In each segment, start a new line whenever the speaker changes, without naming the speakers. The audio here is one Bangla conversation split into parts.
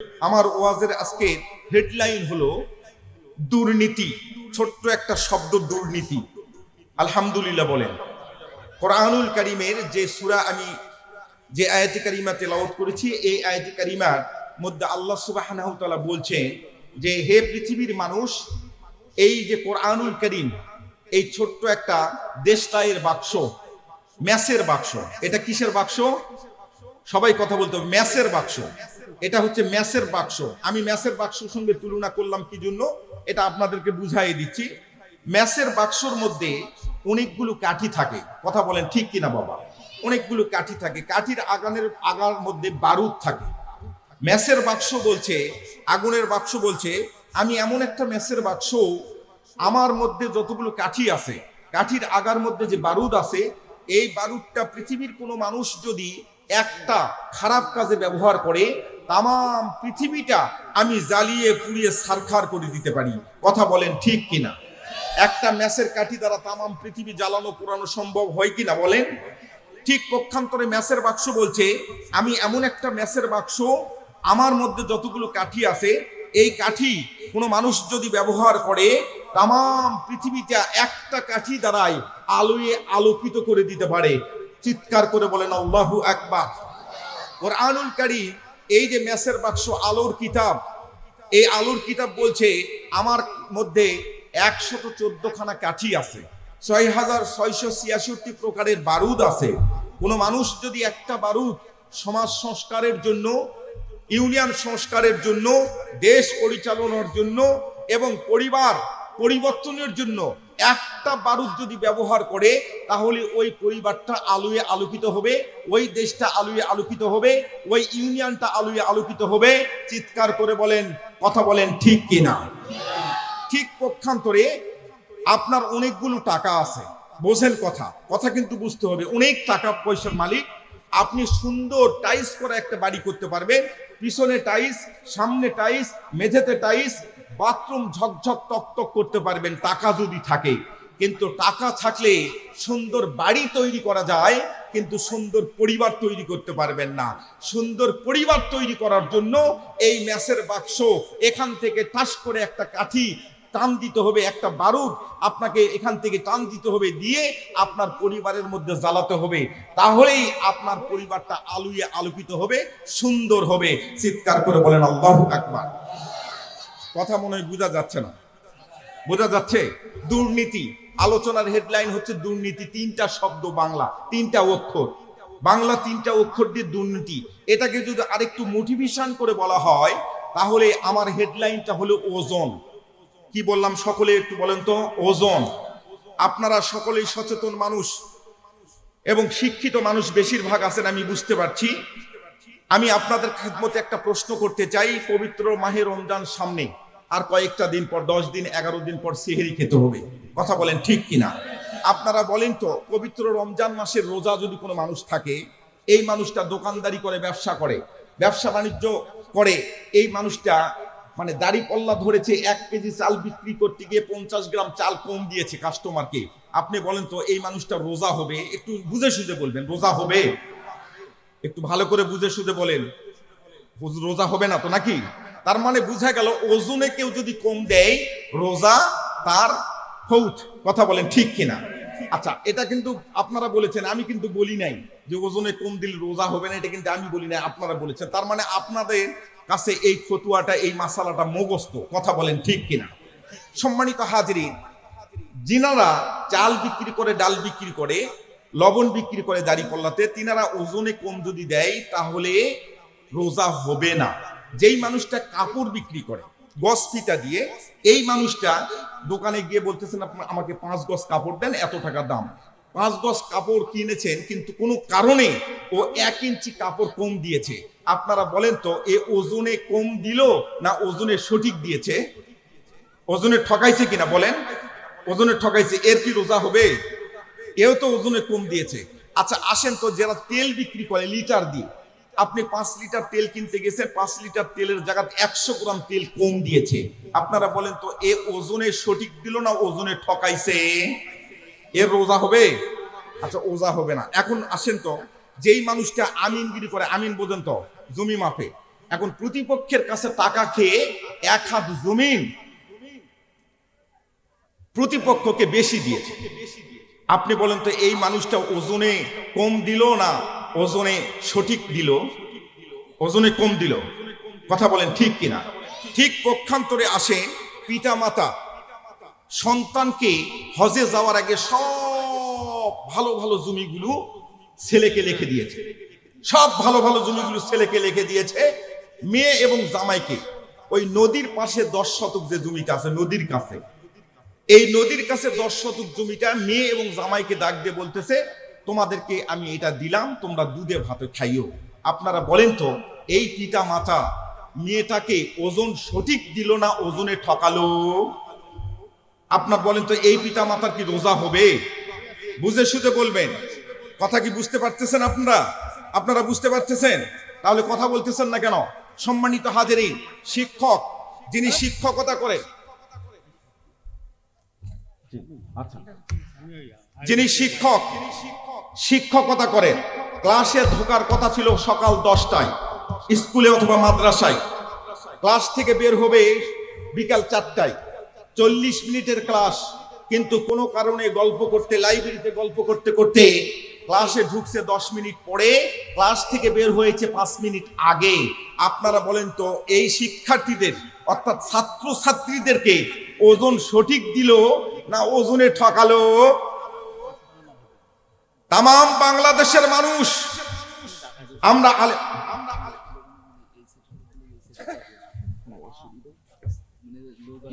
আমার ওয়াজের আজকে হেডলাইন হলো দুর্নীতি। ছোট্ট একটা শব্দ, দুর্নীতি। আলহামদুলিল্লাহ বলেন। কোরআনুল কারীমের যে সূরা আমি যে আয়াতে কারিমা তেলাওয়াত করেছি, এই আয়াতে কারিমার মধ্যে আল্লাহ সুবহানাহু ওয়া তাআলা বলছেন যে হে পৃথিবীর মানুষ, এই যে কোরআনুল কারীম, এই ছোট্ট একটা দেশটায়ের বাক্স, ম্যাসের বাক্স। এটা কিসের বাক্স? সবাই কথা বলতে হবে। ম্যাসের বাক্স। এটা হচ্ছে ম্যাসের বাক্স। আমি ম্যাসের বাক্সের সঙ্গে তুলনা করলাম কি জন্য, এটা আপনাদেরকে বুঝাই দিচ্ছি। ম্যাসের বাক্সর মধ্যে অনেকগুলো কাঠি থাকে। কথা বলেন ঠিক কিনা বাবা? অনেকগুলো কাঠি থাকে। কাঠির আগার মধ্যে বারুদ থাকে। ম্যাসের বাক্স বলছে, আগুনের বাক্স বলছে, আমি এমন একটা ম্যাসের বাক্স, আমার মধ্যে যতগুলো কাঠি আছে, কাঠির আগার মধ্যে যে বারুদ আছে, এই বারুদটা পৃথিবীর কোনো মানুষ যদি একটা খারাপ কাজে ব্যবহার করে, তাম পৃথিবীটা আমি জ্বালিয়ে পুড়িয়ে ছারখার করে দিতে পারি। কথা বলেন ঠিক কিনা? একটা ম্যাসের কাঠি দ্বারা তাম পৃথিবী জ্বালানো পোড়ানো সম্ভব হয় কিনা বলেন? ঠিক পক্ষান্তরে ম্যাসের বাক্স বলছে, আমি এমন একটা ম্যাসের বাক্স, আমার মধ্যে যতগুলো কাঠি আছে, এই কাঠি কোনো মানুষ যদি ব্যবহার করে, তাম পৃথিবীটা একটা কাঠি দ্বারাই আলোয় আলোকিত করে দিতে পারে। চিৎকার করে বলেন আল্লাহু আকবার। কোরআনুল কারীম এই যে ম্যাসের বাক্স, আলোর কিতাব, এই আলোর কিতাব বলছে আমার মধ্যে 114 খানা কাঠি আছে, 6666 প্রকারের বারুদ আছে। কোনো মানুষ যদি একটা বারুদ সমাজ সংস্কারের জন্য, ইউনিয়ন সংস্কারের জন্য, দেশ পরিচালনার জন্য এবং পরিবার পরিবর্তনের জন্য একটা বারুদ যদি ব্যবহার করে, তাহলে ওই পরিবারটা আলোয় আলোকিত হবে, ওই দেশটা আলোয় আলোকিত হবে, ওই ইউনিয়নটা আলোয় আলোকিত হবে। চিৎকার করে বলেন, কথা বলেন ঠিক কিনা? ঠিক পক্ষান্তরে আপনার অনেকগুলো টাকা আছে, বোঝেন কথা, কথা কিন্তু বুঝতে হবে। অনেক টাকা পয়সার মালিক, আপনি সুন্দর টাইলস করা একটা বাড়ি করতে পারবেন। পিছনে টাইলস, সামনে টাইলস, মেঝেতে টাইলস, বাথরুম ঝকঝক তকতক করতে পারবেন, টাকা যদি থাকে। কিন্তু টাকা থাকলে সুন্দর বাড়ি তৈরি করা যায়, কিন্তু সুন্দর পরিবার তৈরি করতে পারবেন না। সুন্দর পরিবার তৈরি করার জন্য এই ম্যাসের বাক্স, এখান থেকে টাস করে একটা কাঠি টান দিতে হবে, একটা বারুদ আপনাকে এখান থেকে টান দিতে হবে, দিয়ে আপনার পরিবারের মধ্যে জ্বালাতে হবে। তাহলেই আপনার পরিবারটা আলোয় আলোকিত হবে, সুন্দর হবে। চিৎকার করে বলেন আল্লাহু আকবার। কথা মনে হয় বোঝা যাচ্ছে না? বোঝা যাচ্ছে? দুর্নীতি। আলোচনার হেডলাইন হচ্ছে দুর্নীতি। তিনটা শব্দ, বাংলা তিনটা অক্ষর, বাংলা তিনটা অক্ষর দিয়ে দুর্নীতি। এটাকে যদি আরেকটু মোটিভেশন করে বলা হয়, তাহলে আমার হেডলাইনটা হলো ওজন। কি বললাম সকলে একটু বলেন তো? ওজন। আপনারা সকলেই সচেতন মানুষ এবং শিক্ষিত মানুষ বেশিরভাগ আছেন, আমি বুঝতে পারছি। আমি আপনাদের খেদমতে একটা প্রশ্ন করতে চাই। পবিত্র মাহে রমজান সামনে, আর কয়েকটা দিন পর, 10 দিন 11 দিন পর সেহরি খেতে হবে। কথা বলেন ঠিক কিনা? আপনারা বলেন তো, পবিত্র রমজান মাসের রোজা যদি কোনো মানুষ থাকে, এই মানুষটা দোকানদারি করে, ব্যবসা করে, ব্যবসা বাণিজ্য করে, এই মানুষটা মানে দাড়ি পল্লা ধরেছে, 1 কেজি চাল বিক্রি করতে গিয়ে 50 গ্রাম চাল কম দিয়েছে কাস্টমারকে। আপনি বলেন তো, এই মানুষটা রোজা হবে? একটু বুঝে সুঝে বলবেন, রোজা হবে? একটু ভালো করে বুঝে সুঝে বলেন, রোজা হবে না তো নাকি? তার মানে বুঝা গেল, ওজনে কেউ যদি কম দেয়, রোজা তার ফৌত। কথা বলেন ঠিক কিনা? আচ্ছা, এটা কিন্তু আপনারা বলেছেন, আমি কিন্তু বলি নাই যে ওজনে কম দিলে রোজা হবে না। এটা কিন্তু আমি বলি নাই, আপনারা বলেছেন। তার মানে আপনাদের কাছে এই ফতুয়াটা, এই মাসালাটা মুখস্থ। কথা বলেন ঠিক কিনা? সম্মানিত হাজিরিন, যিনারা চাল বিক্রি করে, ডাল বিক্রি করে, লবণ বিক্রি করে দাঁড়িপাল্লাতে, তিনারা ওজনে কম যদি দেয়, তাহলে রোজা হবে না। যেই মানুষটা কাপড় বিক্রি করে গজ ফিতা দিয়ে, এই মানুষটা দোকানে গিয়ে বলতেছেন, আমাকে 5 গজ কাপড় দেন, এত টাকা দাম। 5 গজ কাপড় কিনেছেন, কিন্তু কোনো কারণে ও 1 ইঞ্চি কাপড় কম দিয়েছে। আপনারা বলেন তো, এ ওজনে কম দিল না ওজনে সঠিক দিয়েছে? ওজনে ঠকাইছে কিনা বলেন? ওজনে ঠকাইছে। এর কি রোজা হবে? এও তো ওজনে কম দিয়েছে। আচ্ছা আসেন তো, যারা তেল বিক্রি করে লিটার দিয়ে, আপনি 5 লিটার তেল কিনতে গেছেন, 5 লিটার তেলের জায়গায় 100 গ্রাম তেল কম দিয়েছে। আপনারা বলেন তো, এ ওজনে সঠিক দিল না ওজনে ঠকাইছে? এর রোজা হবে? আচ্ছা, ওজা হবে না। এখন আসেন তো, যেই মানুষটা আমিনগিরি করে, আমিন বোঝেন তো, জমি মাপে, এখন প্রতিপক্ষের কাছে টাকা খেয়ে 1 হাত জমিন প্রতিপক্ষকে বেশি দিয়েছে। আপনি বলেন তো এই মানুষটা ওজনে কম দিল না ওজনে সঠিক দিল? ওজনে কম দিল। কথা বলেন ঠিক কিনা? ঠিক পক্ষান্তরে আসে পিতা মাতা সন্তানকে হজে যাওয়ার আগে সব ভালো ভালো জমিগুলো ছেলেকে লিখে দিয়েছে, সব ভালো ভালো জমিগুলো ছেলেকে লিখে দিয়েছে। মেয়ে এবং জামাইকে ওই নদীর পাশে 10 শতক যে জমিটা আছে নদীর কাছে, এই নদীর কাছে 10 শতক জমিটা মেয়ে এবং জামাইকে ডাক দিয়ে বলতেছে তোমাদেরকে আমি এটা দিলাম, তোমরা দুধে ভাতে খাইও। আপনারা বলেন তো এই পিতা মাতা মেয়েটাকে ওজন সঠিক দিল না ওজনে ঠকালো? আপনার বলেন তো এই পিতা মাতার কি রোজা হবে? বুঝে শুধু বলবেন। কথা কি বুঝতে পারতেছেন আপনারা? আপনারা বুঝতে পারতেছেন? তাহলে কথা বলতেছেন না কেন? সম্মানিত হাজিরিন, শিক্ষক যিনি শিক্ষকতা করেন, যিনি শিক্ষকতা করেন, ক্লাসে ঢোকার কথা ছিল সকাল 10টায় স্কুলে অথবা মাদ্রাসায়, ক্লাস থেকে বের হবে বিকাল 4টায়, 40 মিনিটের ক্লাস, কিন্তু কোনো কারণে গল্প করতে লাইব্রেরিতে গল্প করতে করতে ক্লাসে ঢুকছে 10 মিনিট পরে, ক্লাস থেকে বের হয়েছে 5 মিনিট আগে। আপনারা বলেন তো এই শিক্ষার্থীদের অর্থাৎ ছাত্র ছাত্রীদেরকে ওজন সঠিক দিল না ওজনে ঠকালো? তামাম বাংলাদেশের মানুষ আমরা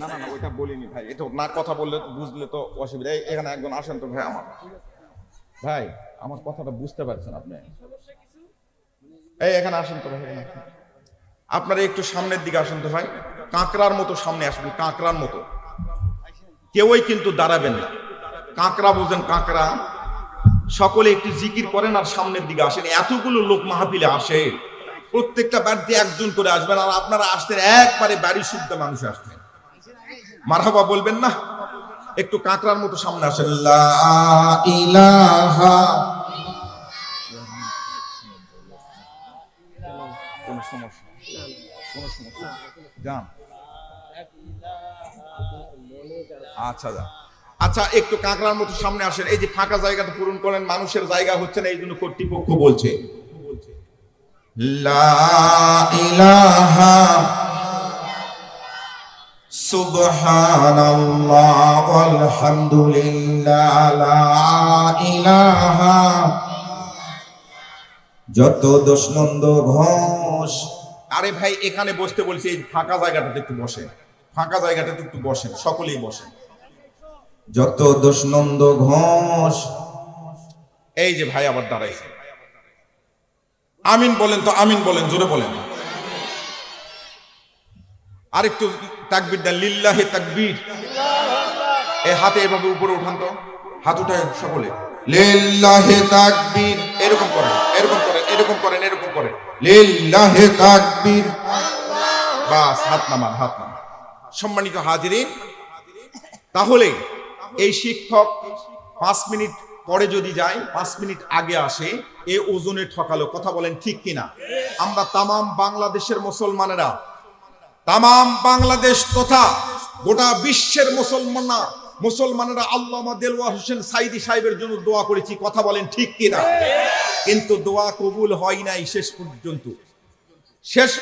না না না ওইটা বলিনি ভাই, এটা না কথা বললে বুঝলে তো অসুবিধা। এখানে একজন আসেন তো ভাই, আমার কথাটা বুঝতে পারছেন আপনি? এই এখানে আসেন তো ভাই, আপনারা একটু সামনের দিকে আসেন তো ভাই, কাঁকড়ার মতো সামনে আসবেন, কাঁকড়ার মতো। কেউই কিন্তু দাঁড়াবেন না, কাঁকড়া বুঝেন? কাঁকড়া। সকলে একটু জিকির করেন আর সামনের দিকে আসেন। এতগুলো লোক মাহফিলে আসে, প্রত্যেকটা বাড়িতে একজন করে আসবেন, আর আপনারা আসতেন একবারে বাড়ি শুদ্ধ মানুষ আসতেন। মারহাবা বলবেন না? একটু কাঁকড়ার মতো সামনে আসেন। লা ইলাহা, কোন সমস্যা যান। আচ্ছা আচ্ছা, একটু কাঁকড়ার মতো সামনে আসেন। এই যে ফাঁকা জায়গাটা পূরণ করেন, মানুষের জায়গা হচ্ছে না, এই জন্য কর্তৃপক্ষ বলছে লা ইলাহা সুবহানাল্লাহ আলহামদুলিল্লাহ লা ইলাহা। যত দোষ নন্দ ঘোষ। আরে ভাই এখানে বসতে বলছি, এই ফাঁকা জায়গাটাতে একটু বসেন, ফাঁকা জায়গাটাতে একটু বসেন, সকলেই বসেন। যত দোষ নন্দ ঘোষ। এই যে ভাই আবার দাঁড়াইছে, আমিন বলেন তো, আমিন বলেন, জোরে বলেন। আরেকটু তাকবীর দেন, লিল্লাহি তাকবীর। এই হাতে এভাবে উপরে উঠান তো, হাত উঠায় সকলে, লিল্লাহি তাকবীর। এরকম করেন, এরকম করেন, এরকম করেন, এরকম করেন, লিল্লাহি তাকবীর। বাস, হাত নামান, হাত নামান। সম্মানিত হাজিরিন, তাহলে এই শিক্ষক 5 মিনিট পরে যদি যায়, 5 মিনিট আগে আসে, এ ওজনে ঠকালো। কথা বলেন ঠিক কিনা? আমরা তামাম বাংলাদেশের মুসলমানেরা, তামাম বাংলাদেশ তথা গোটা বিশ্বের মুসলমানেরা আল্লামা দেলওয়ার হোসেন সাইদি সাহেবের জন্য দোয়া করেছি। কথা বলেন ঠিক কিনা? কিন্তু দোয়া কবুল হয় নাই শেষ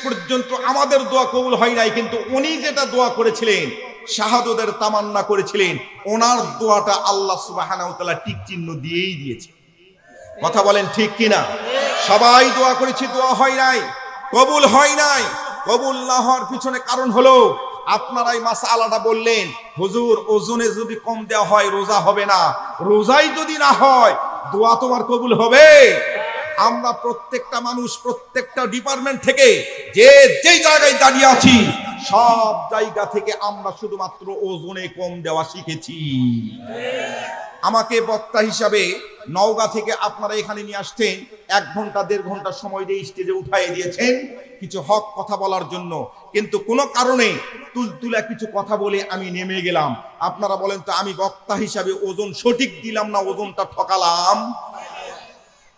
পর্যন্ত আমাদের দোয়া কবুল হয় নাই। কিন্তু উনি যেটা দোয়া করেছিলেন, শাহাদাতের তামান্না করেছিলেন, ওনার দোয়াটা আল্লাহ সুবহানাহু ওয়া তাআলা টিক চিহ্ন দিয়েই দিয়েছে। কথা বলেন ঠিক কিনা? সবাই দোয়া করেছি, দোয়া হয় নাই, কবুল হয় নাই। কবুল না হওয়ার পিছনে কারণ হলো আপনারাই মাসআলাটা বললেন, হুজুর ওজনে যদি কম দেওয়া হয় রোজা হবে না। রোজাই যদি না হয় দোয়া তোমার কবুল হবে? আমরা প্রত্যেকটা মানুষ প্রত্যেকটা ডিপার্টমেন্ট থেকে যে যেই জায়গায় দাঁড়িয়ে আছি, সব জায়গা থেকে আমরা শুধুমাত্র ওজনে কম দেওয়া শিখেছি। আমাকে বক্তা হিসাবে নওগাঁ থেকে আপনারা এখানে নিয়ে আসছেন, 1 ঘন্টা 1.5 ঘন্টা সময় দিয়ে স্টেজে উঠাই দিয়েছেন কিছু হক কথা বলার জন্য। কিন্তু কোনো কারণে তুলতুলা কিছু কথা বলে আমি নেমে গেলাম। আপনারা বলেন তো আমি বক্তা হিসাবে ওজন সঠিক দিলাম না ওজনটা ঠকালাম?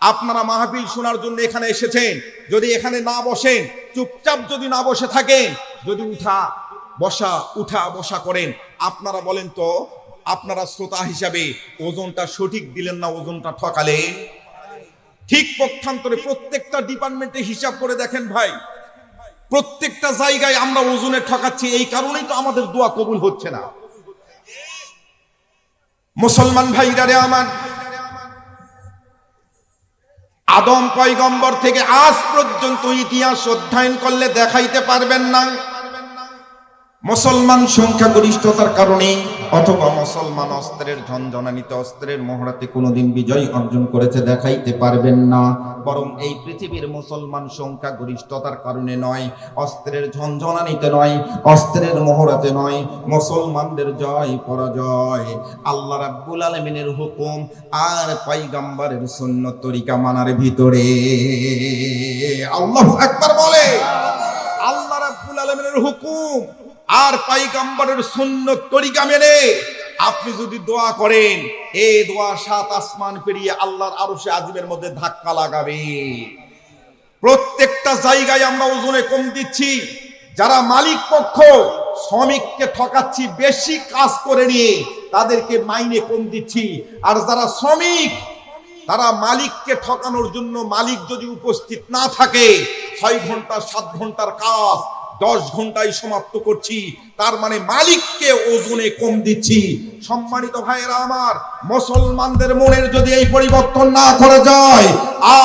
আপনারা মাহফিল শোনার জন্য এখানে এসেছেন, যদি এখানে না বসেন চুপচাপ যদি না বসে থাকেন, যদি উঠা বসা করেন, আপনারা বলেন তো, আপনারা শ্রোতা হিসাবে ওজনটা সঠিক দিলেন না ওজনটা ঠকালেন? ঠিক পক্ষান্তরে প্রত্যেকটা ডিপার্টমেন্টে হিসাব করে দেখেন ভাই, প্রত্যেকটা জায়গায় আমরা ওজনে ঠকাচ্ছি। এই কারণেই তো আমাদের দোয়া কবুল হচ্ছে না। মুসলমান ভাইরা রে আমার, আদম পয়গম্বর থেকে আজ পর্যন্ত ইতিহাস অধ্যয়ন করলে দেখাইতে পারবেন না মুসলমান সংখ্যাগরিষ্ঠতার কারণে অথবা মুসলমান অস্ত্রের ঝনঝনানিতে অস্ত্রের মহড়াতে কোনোদিন বিজয় অর্জন করেছে, দেখাইতে পারবেন না। বরং এই পৃথিবীর মুসলমান সংখ্যাগরিষ্ঠতার কারণে নয়, অস্ত্রের ঝনঝনানিতে নয়, অস্ত্রের মহড়াতে নয়, মুসলমানদের জয় পরাজয় আল্লাহ রাব্বুল আলামিনের হুকুম আর পয়গম্বরের সুন্নত তরিকা মানার ভিতরে। আল্লাহু আকবার বলে। আল্লাহ রাব্বুল আলামিনের হুকুম আর পয়গম্বরের সুন্নত তরিকা মেনে আপনি যদি দোয়া করেন, এই দোয়া সাত আসমান পেরিয়ে আল্লাহর আরশে আজিমের মধ্যে ধাক্কা লাগাবে। প্রত্যেকটা জায়গায় আমরা ওজনে কম দিচ্ছি। যারা মালিক পক্ষ, শ্রমিককে ঠকাচ্ছি বেশি কাজ করে নিয়ে, তাদেরকে মাইনে কম দিচ্ছি। আর যারা শ্রমিক, তারা মালিককে ঠকানোর জন্য, মালিক যদি উপস্থিত না থাকে, 6 ঘন্টা 7 ঘন্টার কাজ 10 ঘন্টায় সমাপ্ত করছি, তার মানে মালিককে ওজনে কম দিচ্ছি। সম্মানিত ভাইয়েরা আমার, মুসলমানদের মনের যদি এই পরিবর্তন না করা যায়,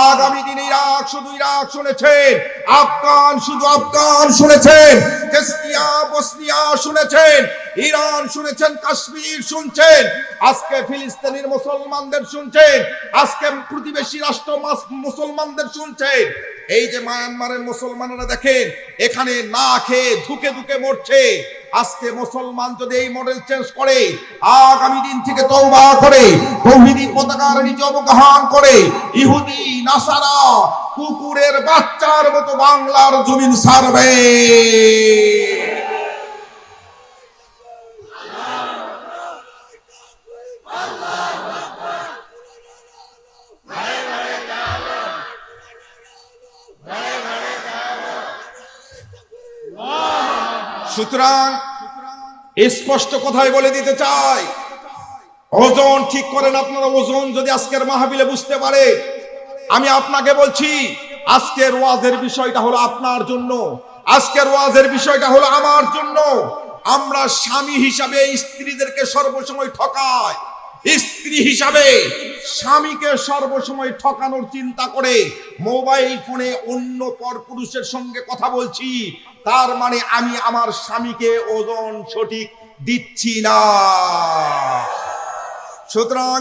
আগামী দিনে ইরাক শুধু ইরাক শুনেছেন, আফগান শুধু আফগান শুনেছেন, চেচনিয়া বসনিয়া শুনেছেন, ইরান শুনেছেন, কাশ্মীর শুনছেন, আজকে ফিলিস্তিনের মুসলমানদের শুনছেন, আজকে প্রতিবেশী রাষ্ট্র মুসলমানদের শুনছেন। এই যে মায়ানমারের মুসলমানরা দেখেন, এখানে না খেয়ে ধুকে ধুকে মরছে। আজকে মুসলমান যদি এই মডেল চেঞ্জ করে, আগামী দিন থেকে তওবা করে তৌহিদি পতাকার নিচে অবগাহন করে, ইহুদি নাসারা কুকুরের বাচ্চার মতো বাংলার জমিন ছাড়বে। সুতরাং স্পষ্ট কথাই বলে দিতে চাই, ওজন ঠিক করেন আপনারা। ওজন যদি আজকের মাহফিলে বুঝতে পারে, আমি আপনাকে বলছি, আজকের ওয়াজের বিষয়টা হলো আপনার জন্য, আজকের ওয়াজের বিষয়টা হলো আমার জন্য। আমরা স্বামী হিসাবে স্ত্রীদেরকে সর্বসময় ঠকাই, স্ত্রী হিসাবে স্বামীকে সর্বসময় ঠকানোর চিন্তা করে মোবাইল ফোনে অন্য পরপুরুষের সঙ্গে কথা বলছি, তার মানে আমি আমার স্বামীকে ওজন সঠিক দিচ্ছি না। সুতরাং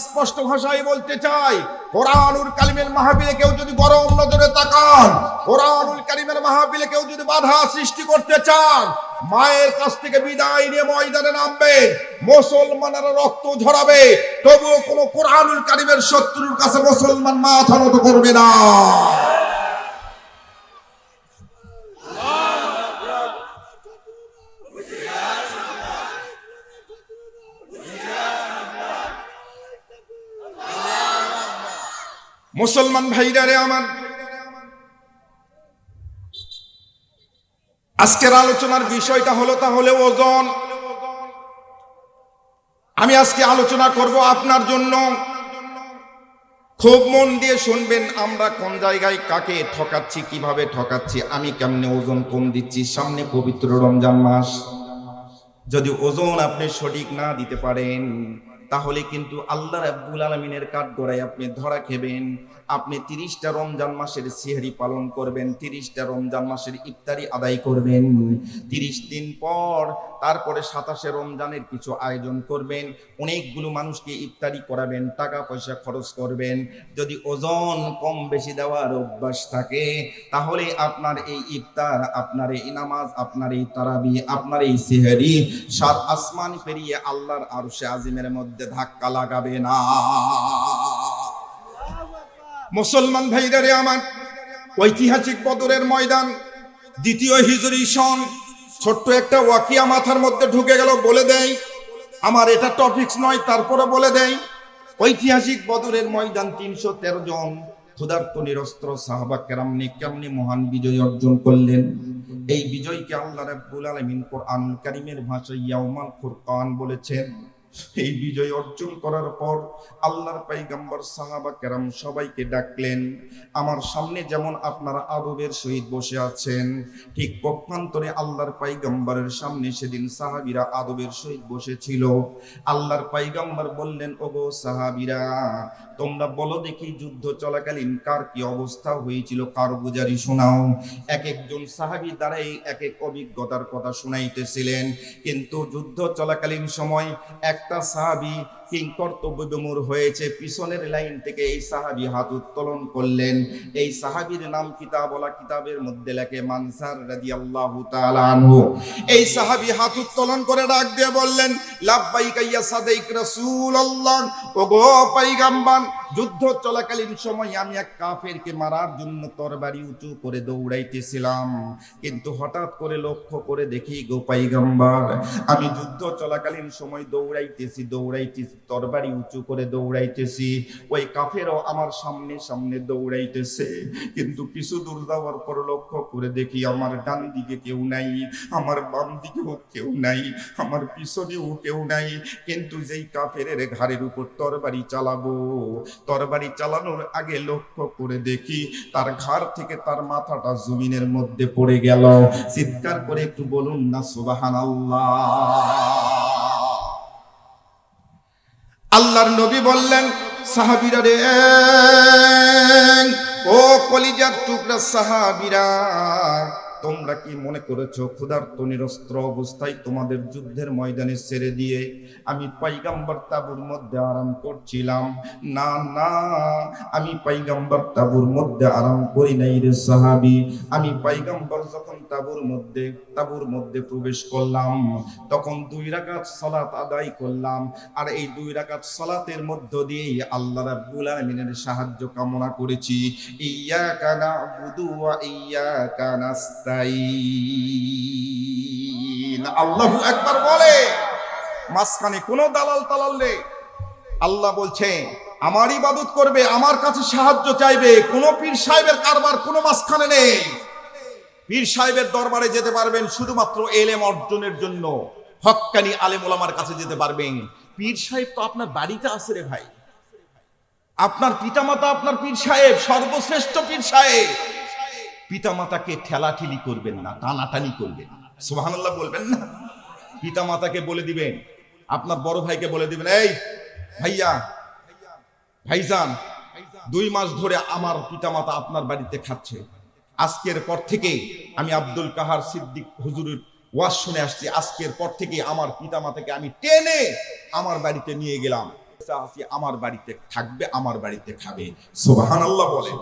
স্পষ্ট ভাষায় বলতে চাই, কোরআনুল কারীমের মাহফিলে কেউ যদি গরম নজরে তাকান, কোরআনুল কারীমের মাহফিলে কেউ যদি বাধা সৃষ্টি করতে চান, মায়ের কাছ থেকে বিদায় নিয়ে ময়দানে নামবেন, মুসলমানেরা রক্ত ঝরাবে, তবুও কোনো কোরআনুল কারীমের শত্রুর কাছে মুসলমান মাথা নত করবে না। মুসলমান ভাইরা রে আমার, আজকের আলোচনার বিষয়টা হলো তাহলে ওজন। আমি আজকে আলোচনা করব আপনার জন্য, খুব মন দিয়ে শুনবেন। আমরা কোন জায়গায় কাকে ঠকাচ্ছি, কিভাবে ঠকাচ্ছি, আমি কেমনে ওজন কম দিচ্ছি। সামনে পবিত্র রমজান মাস, যদি ওজন আপনি সঠিক না দিতে পারেন, তাহলে কিন্তু আল্লাহ রাব্বুল আলামিনের কাঠগড়ায় আপনি ধরা খেবেন। আপনি 30টা রমজান মাসের সিহরি পালন করবেন, 30টা রমজান মাসের ইফতারি আদায় করবেন, 30 দিন পর তারপরে 27শে রমজানের কিছু আয়োজন করবেন, অনেকগুলো মানুষকে ইফতারি করাবেন, টাকা পয়সা খরচ করবেন। যদি ওজন কম বেশি দেওয়ার অভ্যাস থাকে, তাহলে আপনার এই ইফতার, আপনার এই নামাজ, আপনার এই তারাবি, আপনার এই সিহরি 7 আসমান পেরিয়ে আল্লাহর আরশে আজিমের মধ্যে ধাক্কা লাগাবে না। মুসলমান ভাইরা রে আমার, ঐতিহাসিক বদরের ময়দান, 2য় হিজরি সন, ছোট্ট একটা ওয়াকিয়া মাথার মধ্যে ঢুকে গেল। বলে দেই, আমার এটা টপিকস নয়, তারপরে বলে দেই। ঐতিহাসিক বদরের ময়দান, 313 জন ক্ষুধার্ত নিরস্ত্র সাহাবা কেরাম কেমনি মহান বিজয় অর্জন করলেন। এই বিজয়কে আল্লাহ রাব্বুল আলামিন কোরআনুল কারীমের ভাষায় ইয়াউমাল ফুরকান বলেছেন। এই বিজয় অর্জন করার পর আল্লাহর পয়গম্বর সাহাবা কেরাম সবাইকে ডাকলেন। আমার সামনে যেমন আপনারা আদবের সহিত বসে আছেন, ঠিক পক্ষান্তরে আল্লাহর পয়গম্বরের সামনে সেদিন সাহাবীরা আদবের সহিত বসেছিল। আল্লাহর পয়গম্বর বললেন, ওগো সাহাবীরা, তোমরা বলো দেখি যুদ্ধ চলাকালীন কার কি অবস্থা হয়েছিল, কারগুজারি শোনাও। এক একজন সাহাবী দ্বারাই এক এক অভিজ্ঞতার কথা শুনাইতেছিলেন। কিন্তু যুদ্ধ চলাকালীন সময় একটা সাহাবী কিং কর্তব্য বিমূঢ় হয়েছে, পিছনের লাইন থেকে এই সাহাবী হাত উত্তোলন করলেন। এই সাহাবীর নাম কিতাবের মধ্যে লেখে মানসার রাদিয়াল্লাহু তাআলা আনহু। এই সাহাবী হাত উত্তোলন করে ডাক দিয়ে বললেন, লাব্বাইকা ইয়া সাদিক রাসূলুল্লাহ, ওগো পয়গম্বর, যুদ্ধ চলাকালীন সময় আমি এক কাফেরকে মারার জন্য তরবারি উঁচু করে দৌড়াইতেছিলাম, কিন্তু হঠাৎ করে লক্ষ্য করে দেখি গো পয়গম্বর, আমি যুদ্ধ চলাকালীন সময় দৌড়াইতেছি তরবারি উঁচু করে দৌড়াইতেছি, ওই কাফেরও আমার সামনে সামনে দৌড়াইতেছে, কিন্তু কিছু দূর যাওয়ার পর লক্ষ্য করে দেখি আমার ডান দিকে কেউ নাই, আমার বাম দিকেও কেউ নাই, আমার পিছনেও কেউ নাই। কিন্তু যেই কাফের ঘাড়ের উপর তরবারি চালাবো, তরবারি চালানোর আগে লক্ষ্য করে দেখি তার ঘাড় থেকে তার মাথাটা জমিনের মধ্যে পড়ে গেল। চিৎকার করে একটু বলুন না সুবহানাল্লাহ। আল্লাহর নবী বললেন, সাহাবীরা রে, ও কলিজার টুকরা সাহাবীরা, তোমরা কি মনে করেছো ক্ষুধার্ত নিরস্ত্র অবস্থায় তোমাদের যুদ্ধের ময়দানে ছেড়ে দিয়ে আমি পয়গম্বর তাঁবুর মধ্যে আরাম করছিলাম? না না, আমি পয়গম্বর তাঁবুর মধ্যে আরাম করি নাই রে সাহাবী। আমি পয়গম্বর যখন তাঁবুর মধ্যে প্রবেশ করলাম, তখন 2 রাকাত সালাত আদায় করলাম, আর এই 2 রাকাত সালাতের মধ্য দিয়ে আল্লাহ রাব্বুল আলামিনের সাহায্য কামনা করেছি। ইয়্যাকা না'বুদু ওয়া ইয়্যাকা নাস্তাঈন। আল্লাহু আকবার বলে, মাঝখানে কোনো দালাল নেই। আল্লাহ বলছে আমার ইবাদত করবে, আমার কাছে সাহায্য চাইবে, কোনো পীর সাহেবের কারবার কোনো মাঝখানে নেই। পীর সাহেবের দরবারে যেতে পারবেন শুধুমাত্র এলেম অর্জনের জন্য, হক্কানি আলেম ওলামার কাছে যেতে পারবেন। পীর সাহেব তো আপনার বাড়িতে আছে রে ভাই, আপনার পিতামাতা আপনার পীর সাহেব, সর্বশ্রেষ্ঠ পীর সাহেব। পিতামাতাকে ঠেলাঠেলি করবেন না, টানাটানি করবেন, সুবহানাল্লাহ বলবেন না। পিতামাতাকে বলে দিবেন, আপনার বড় ভাইকে বলে দিবেন, এই ভাইজান 2 মাস ধরে আমার পিতামাতা আপনার বাড়িতে খাচ্ছে, আজকের পর থেকে আমি আব্দুল কাহার সিদ্দিক হুজুরের ওয়াজ শুনে আসছি, আজকের পর থেকে আমার পিতামাতাকে আমি টেনে আমার বাড়িতে নিয়ে গেলাম, আমার বাড়িতে থাকবে, আমার বাড়িতে খাবে। সুবহানাল্লাহ বলে।